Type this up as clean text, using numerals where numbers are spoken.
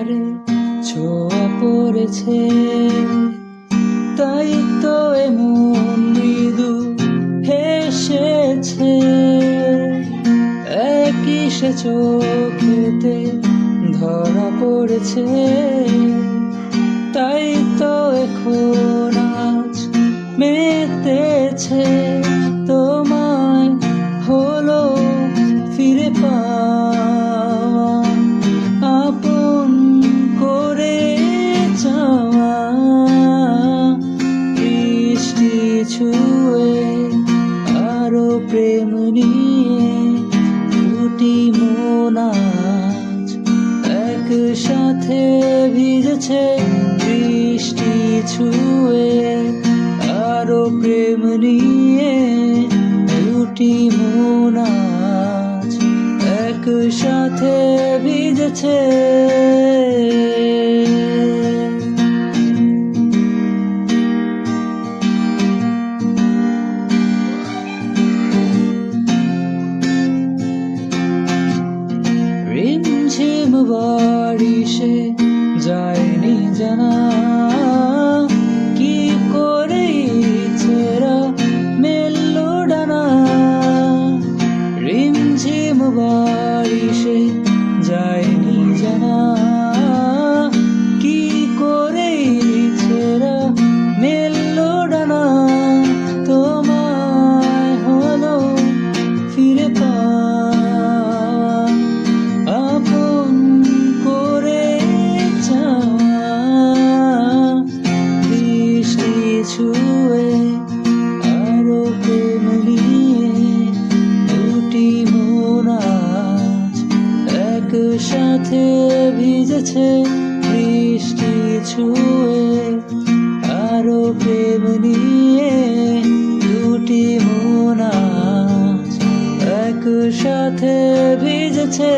তোমারে ছোঁয়া পড়েছে, তাই তো এমন মৃদু হেসেছে। একই সে চোখেতে ধরা পড়েছে, তাই তো এখন আজ মেতেছে। তোমায় হলো ফিরে পাওয়া, আপন করে চাওয়া। বৃষ্টি ছুঁয়ে আরো প্রেম নিয়ে দুটি মন আজ একসাথে ভিজেছে। বৃষ্টি ছুঁয়ে আরো প্রেম নিয়ে দুটি মন আজ একসাথে ভিজেছে। রিমঝিম বারিশে যায়নি জানা, কি করে ছেঁড়া মেললো ডানা। রিমঝিম বারিশে যায়নি জানা, কি করে ছেঁড়া মেললো ডানা। তোমায় হলো ফিরে পাওয়া, আপন করে চাওয়া। বৃষ্টি ছুঁয়ে আরো প্রেম নিয়ে দুটি মন আজ একসাথে ভিজেছে। বৃষ্টি ছুঁয়ে আরো প্রেম নিয়ে দুটি মন আজ একসাথে ভিজেছে।